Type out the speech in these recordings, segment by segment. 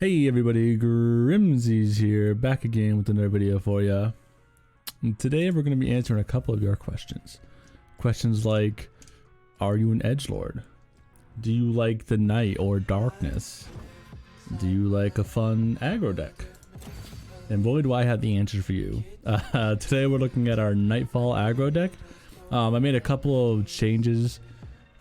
Hey everybody, Grimsy's here, back again with another video for ya. And today we're going to be answering a couple of your questions. Questions like, are you an edgelord? Do you like the night or darkness? Do you like a fun aggro deck? And boy do I have the answer for you. Today we're looking at our Nightfall aggro deck. I made a couple of changes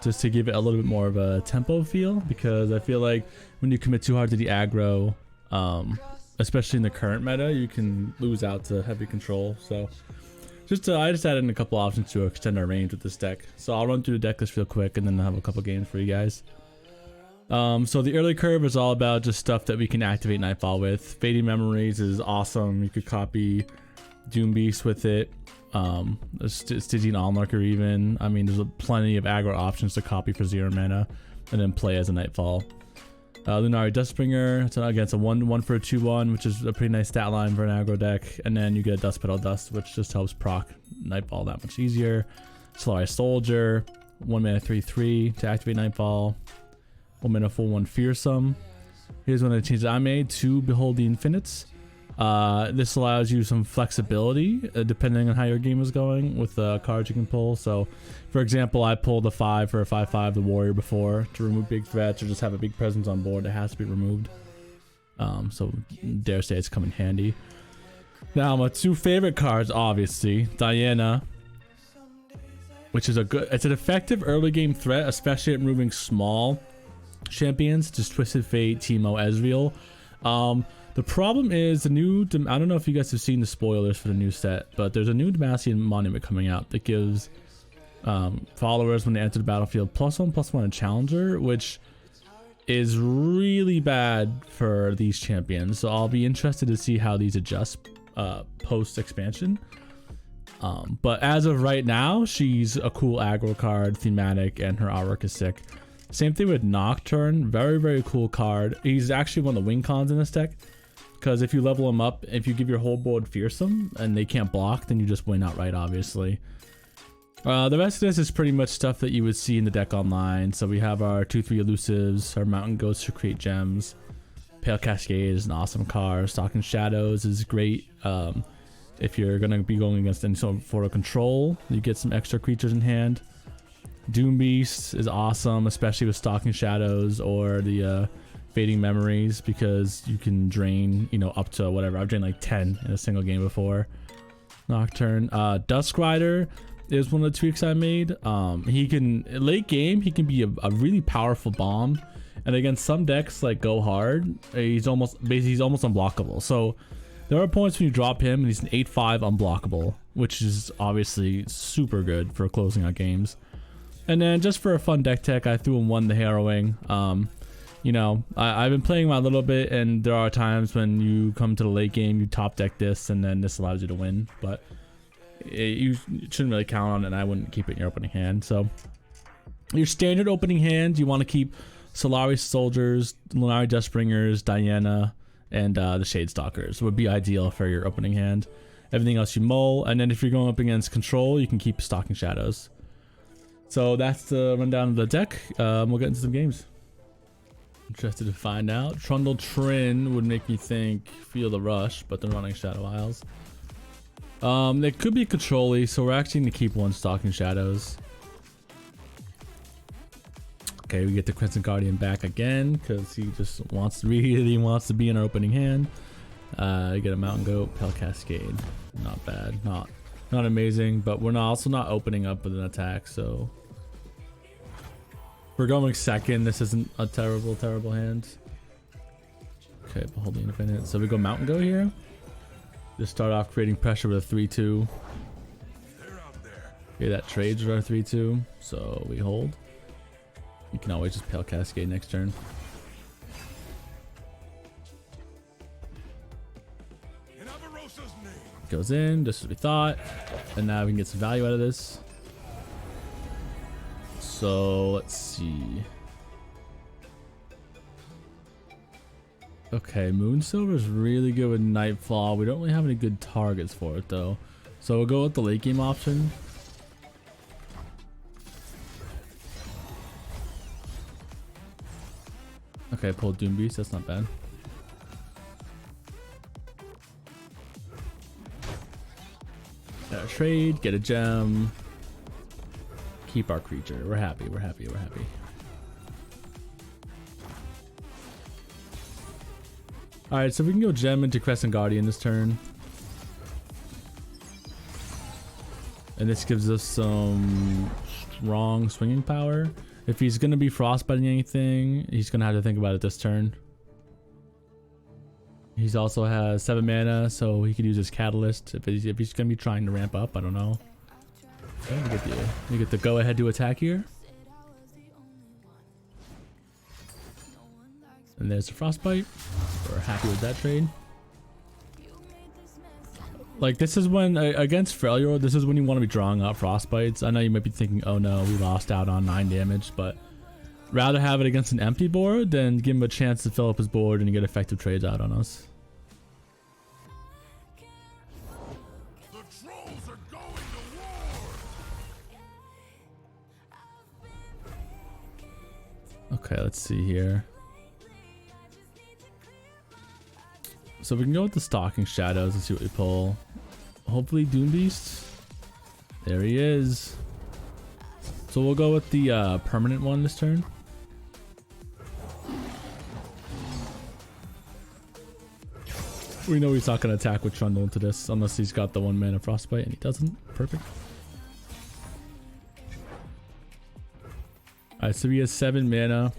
just to give it a little bit more of a tempo feel, because I feel like when you commit too hard to the aggro, especially in the current meta, you can lose out to heavy control. So I just added in a couple options to extend our range with this deck. So I'll run through the deck list real quick and then I'll have a couple games for you guys. So the early curve is all about just stuff that we can activate Nightfall with. Fading Memories is awesome. You could copy Doom Beast with it. Stygian Onlooker even. I mean, there's plenty of aggro options to copy for 0 mana and then play as a Nightfall. Lunari Dustbringer, so again, it's a 1 for a 2/1, which is a pretty nice stat line for an aggro deck. And then you get a Dust Petal Dust, which just helps proc Nightfall that much easier. Solari Soldier, 1 mana 3/3 to activate Nightfall. 1 mana 4/1 Fearsome. Here's one of the changes I made to Behold the Infinites. This allows you some flexibility depending on how your game is going with the cards you can pull. So for example, I pulled a 5 for a 5/5 the warrior before to remove big threats or just have a big presence on board that has to be removed. So dare say it's come in handy. Now my two favorite cards, obviously Diana, which is it's an effective early game threat, especially at removing small champions, just Twisted Fate, Teemo, Ezreal. The problem is the new, I don't know if you guys have seen the spoilers for the new set, but there's a new Demacian monument coming out that gives followers, when they enter the battlefield, +1/+1 a challenger, which is really bad for these champions. So I'll be interested to see how these adjust post expansion. But as of right now, she's a cool aggro card, thematic, and her artwork is sick. Same thing with Nocturne, very cool card. He's actually one of the win cons in this deck, because if you level him up, if you give your whole board Fearsome and they can't block, then you just win outright, obviously. The rest of this is pretty much stuff that you would see in the deck online. So we have our 2/3 elusives, our Mountain Ghosts to create gems. Pale Cascade is an awesome card. Stalking Shadows is great. If you're going to be going against any sort of control, you get some extra creatures in hand. Doom Beast is awesome, especially with Stalking Shadows or the Fading Memories, because you can drain, up to whatever. I've drained like 10 in a single game before. Nocturne. Dusk Rider is one of the tweaks I made. He can, late game, he can be a really powerful bomb, and against some decks like Go Hard, he's almost unblockable. So there are points when you drop him and he's an 8/5 unblockable, which is obviously super good for closing out games. And then just for a fun deck tech, I threw in the Harrowing. I've been playing a little bit, and there are times when you come to the late game, you top deck this, and then this allows you to win. But you shouldn't really count on it, and I wouldn't keep it in your opening hand. So your standard opening hand, you want to keep Solari Soldiers, Lunari Dustbringers, Diana, and the Shade Stalkers would be ideal for your opening hand. Everything else you mull, and then if you're going up against control, you can keep Stalking Shadows. So that's the rundown of the deck. We'll get into some games. Interested to find out. Trundle Trin would make me feel the rush, but they're running Shadow Isles. They could be control-y, so we're actually going to keep one Stalking Shadows. Okay, we get the Crimson Guardian back again, because he just really wants to be in our opening hand. You get a Mountain Goat, Pale Cascade. Not bad. Not amazing, but we're also not opening up with an attack, so we're going second. This isn't a terrible hand. Okay, Behold the Infinite. So we go Mountain Goat here. Just start off creating pressure with a 3/2. Okay, that trades with our 3/2, so we hold. You can always just Pale Cascade next turn. Goes in, just as we thought, and now we can get some value out of this. So let's see. Okay, Moonsilver is really good with Nightfall. We don't really have any good targets for it though, so we'll go with the late game option. Okay, pulled Doom Beast, that's not bad. trade, get a gem, keep our creature. We're happy, we're happy, we're happy. Alright, so we can go gem into Crescent Guardian this turn. And this gives us some strong swinging power. If he's going to be frostbiting anything, he's going to have to think about it this turn. He's also has 7 mana, so he could use his catalyst if he's going to be trying to ramp up. I don't know. Okay, you get the go ahead to attack here. And there's the frostbite. We're happy with that trade. Like, this is when against Freljord, this is when you want to be drawing out frostbites. I know you might be thinking, oh no, we lost out on 9 damage, but rather have it against an empty board than give him a chance to fill up his board and get effective trades out on us. The trolls are going to war. Okay, let's see here. So we can go with the Stalking Shadows and see what we pull. Hopefully Doom Beast. There he is. So we'll go with the permanent one this turn. We know he's not going to attack with Trundle into this unless he's got the 1 mana Frostbite, and he doesn't. Perfect. Alright, so he has 7 mana.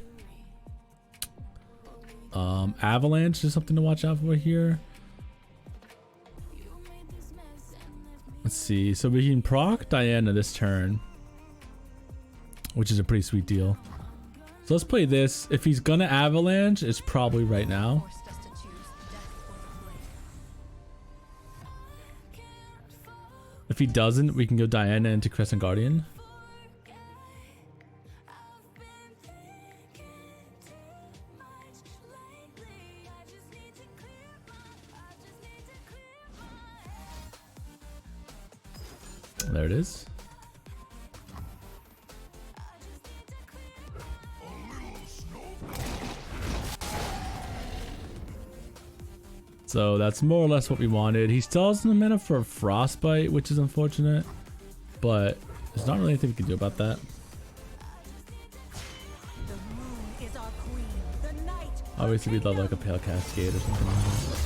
Avalanche is something to watch out for here. Let's see. So we can proc Diana this turn, which is a pretty sweet deal. So let's play this. If he's gonna Avalanche, it's probably right now. If he doesn't, we can go Diana into Crescent Guardian. There it is. So that's more or less what we wanted. He still has no mana for Frostbite, which is unfortunate, but there's not really anything we can do about that. Obviously we'd love like a Pale Cascade or something like that.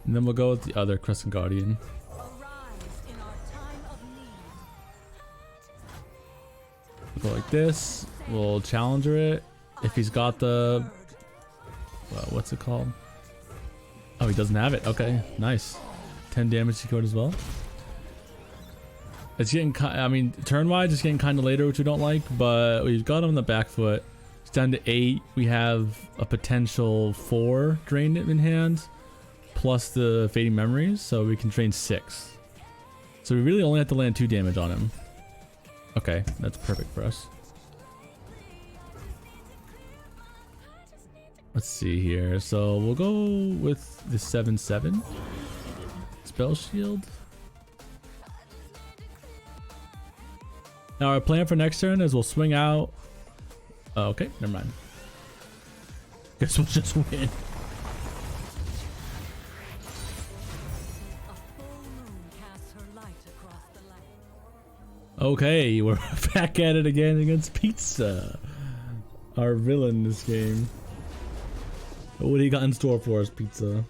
And then we'll go with the other Crescent Guardian. We'll go like this. We'll Challenger it. If he's got the... what's it called? Oh, he doesn't have it. Okay, nice. 10 damage secured as well. It's getting... I mean, turn-wise, it's getting kind of later, which we don't like, but we've got him on the back foot. It's down to 8. We have a potential 4 drain in hand, plus the Fading Memories, so we can drain 6. So we really only have to land 2 damage on him. Okay, that's perfect for us. Let's see here. So we'll go with the 7/7 Spell Shield. Now our plan for next turn is we'll swing out. Oh, okay, never mind. Guess we'll just win. Okay, we're back at it again against Pizza, our villain in this game. What do you got in store for us, Pizza?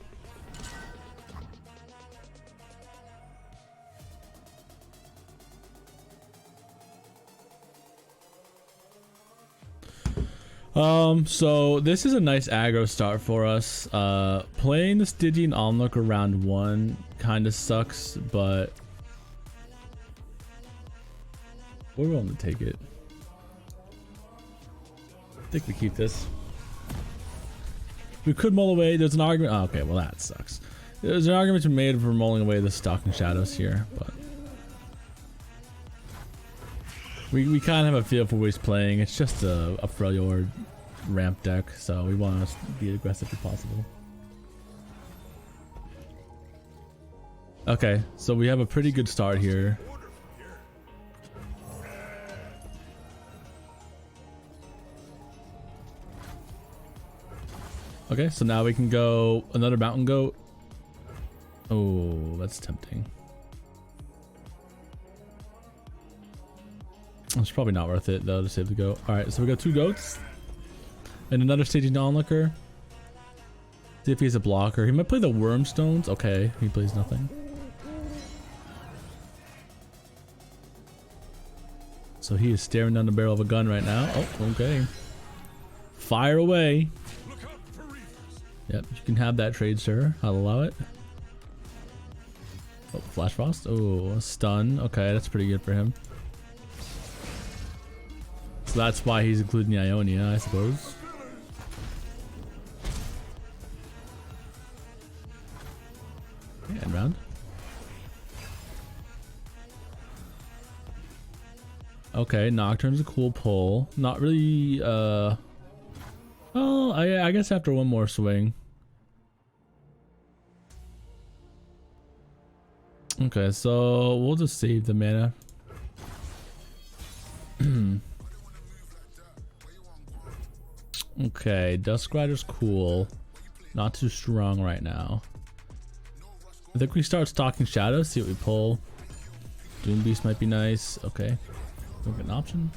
So this is a nice aggro start for us. Playing the Stygian Onlooker round 1 kind of sucks, but we're willing to take it. I think we keep this. We could mull away. There's an argument. Oh, okay, well that sucks. There's an argument to be made for mulling away the Stalking Shadows here, but we kind of have a feel for what he's playing. It's just a Freljord ramp deck, so we want to be aggressive as possible. Okay, so we have a pretty good start here. Okay, so now we can go another mountain goat. Oh, that's tempting. It's probably not worth it though to save the goat. All right, so we got 2 goats and another staging onlooker. See if he has a blocker. He might play the wormstones. Okay, he plays nothing. So he is staring down the barrel of a gun right now. Oh, okay. Fire away. Yep, you can have that trade, sir. I'll allow it. Oh, flash frost. Oh, stun. Okay, that's pretty good for him. So that's why he's including the Ionia, I suppose. Okay, end round. Okay, Nocturne's a cool pull. Not really, well, I guess after one more swing. Okay, so we'll just save the mana. Okay, Dusk Rider's cool. Not too strong right now. I think we start stalking shadows, see what we pull. Doom Beast might be nice. Okay. Don't get an option.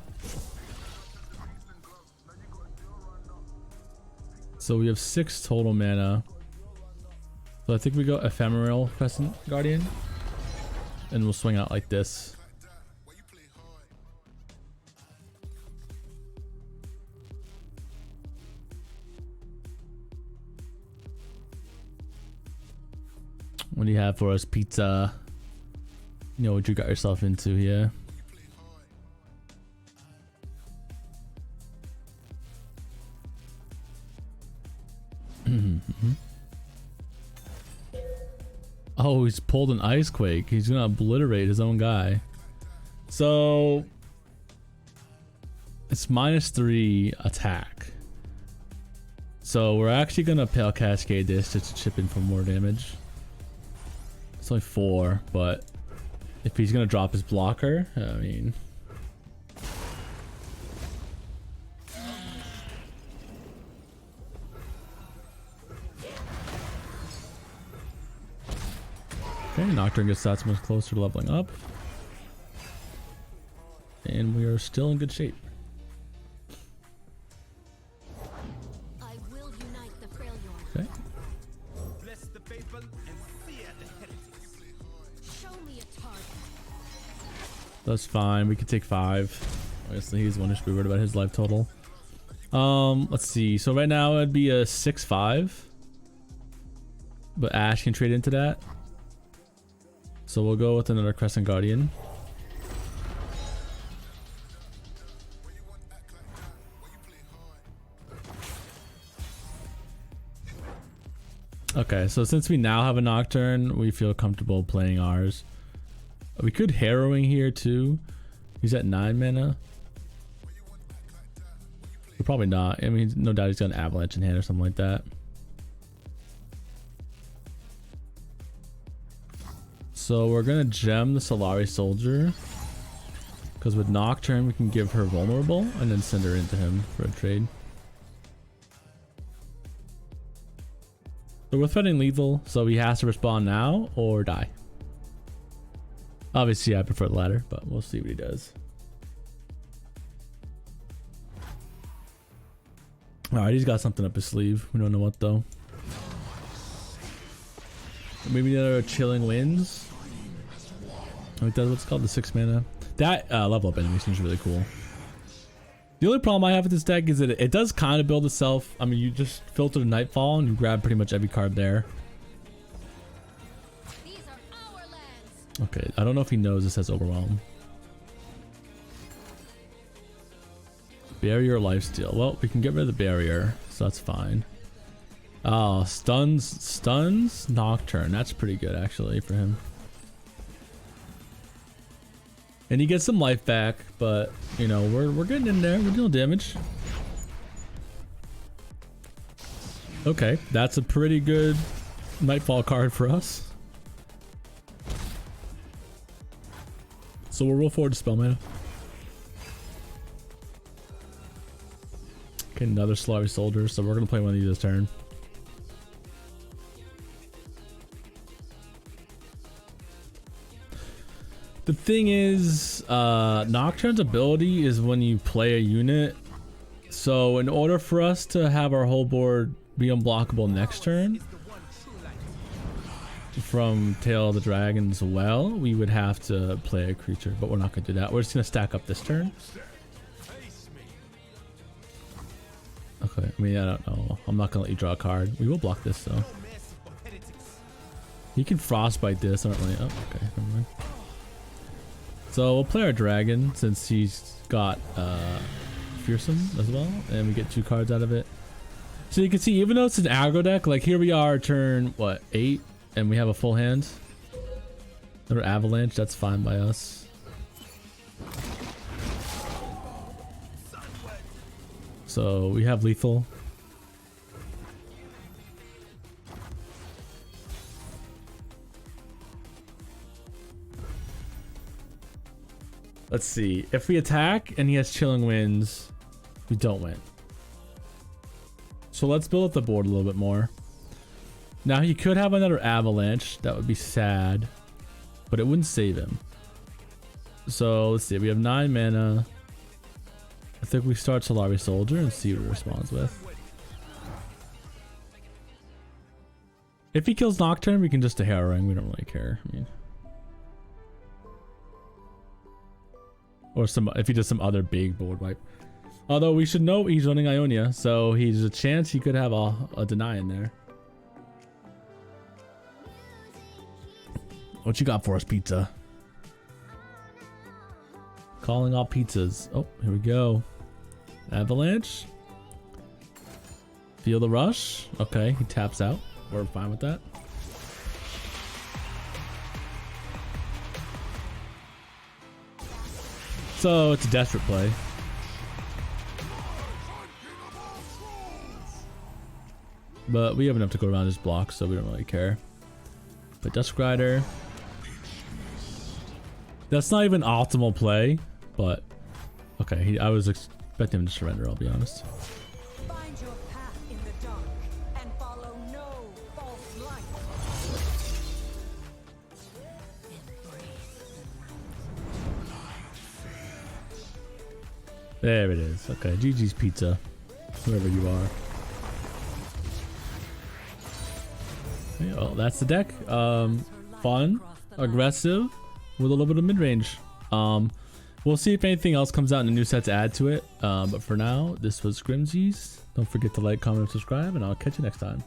So we have 6 total mana. So I think we go Ephemeral Crescent Guardian. And we'll swing out like this. What do you have for us, pizza? You know what you got yourself into here. Oh, he's pulled an Ice Quake. He's gonna obliterate his own guy. So it's -3 attack. So we're actually gonna Pale Cascade this just to chip in for more damage. It's only 4, but if he's gonna drop his blocker, I mean. Okay, Nocturne gets that much closer to leveling up. And we are still in good shape. I will unite the Freljord. Okay. Bless the faithful and sear the heretics. Show me a target. That's fine. We could take 5. Obviously, he's the one who should be worried about his life total. Let's see. So right now it'd be a 6/5. But Ash can trade into that. So we'll go with another Crescent Guardian. Okay, so since we now have a Nocturne, we feel comfortable playing ours. We could Harrowing here too. He's at 9 mana. Probably not. I mean, no doubt he's got an Avalanche in hand or something like that. So we're gonna gem the Solari Soldier, because with Nocturne we can give her vulnerable and then send her into him for a trade. So we're threatening lethal, so he has to respond now or die. Obviously I prefer the latter, but we'll see what he does. Alright, he's got something up his sleeve. We don't know what though. Maybe another Chilling Winds. I think that's what's called, the 6 mana. That level up enemy seems really cool. The only problem I have with this deck is that it does kind of build itself. I mean, you just filter the Nightfall and you grab pretty much every card there. These are our lands. Okay, I don't know if he knows this has Overwhelm. Barrier, Lifesteal. Well, we can get rid of the barrier, so that's fine. Oh, stuns Nocturne. That's pretty good actually for him. And he gets some life back, but you know, we're getting in there. We're dealing damage. Okay, that's a pretty good Nightfall card for us. So we'll roll forward to spell mana. Okay, another Solari Soldier, so we're gonna play one of these this turn. The thing is, Nocturne's ability is when you play a unit. So in order for us to have our whole board be unblockable next turn from Tail of the Dragon as well, we would have to play a creature, but we're not going to do that. We're just going to stack up this turn. Okay, I mean, I don't know. I'm not going to let you draw a card. We will block this though. He can Frostbite this. I don't really... Oh, okay, never mind. So we'll play our dragon since he's got Fearsome as well, and we get 2 cards out of it. So you can see, even though it's an aggro deck, like here we are turn, what, 8, and we have a full hand. Another Avalanche, that's fine by us. So we have lethal. Let's see. If we attack and he has Chilling Winds, we don't win. So let's build up the board a little bit more. Now he could have another Avalanche. That would be sad, but it wouldn't save him. So let's see. We have 9 mana. I think we start Solari Soldier and see what he responds with. If he kills Nocturne, we can just a Hero Ring. We don't really care. I mean, or if he does some other big board wipe. Although we should know he's running Ionia, so he's a chance he could have a deny in there. What you got for us, pizza? Calling all pizzas. Oh, here we go. Avalanche. Feel the rush. Okay, he taps out. We're fine with that. So it's a desperate play. But we have enough to go around his block, so we don't really care. But Dusk Rider. That's not even optimal play, but okay. I was expecting him to surrender, I'll be honest. Find your path in the dark and follow no false light. There it is. Okay, GG's pizza, whoever you are. Yeah, well, that's the deck. Fun, aggressive, with a little bit of mid-range. We'll see if anything else comes out in the new set to add to it. But for now, this was Grimsies. Don't forget to like, comment, and subscribe, and I'll catch you next time.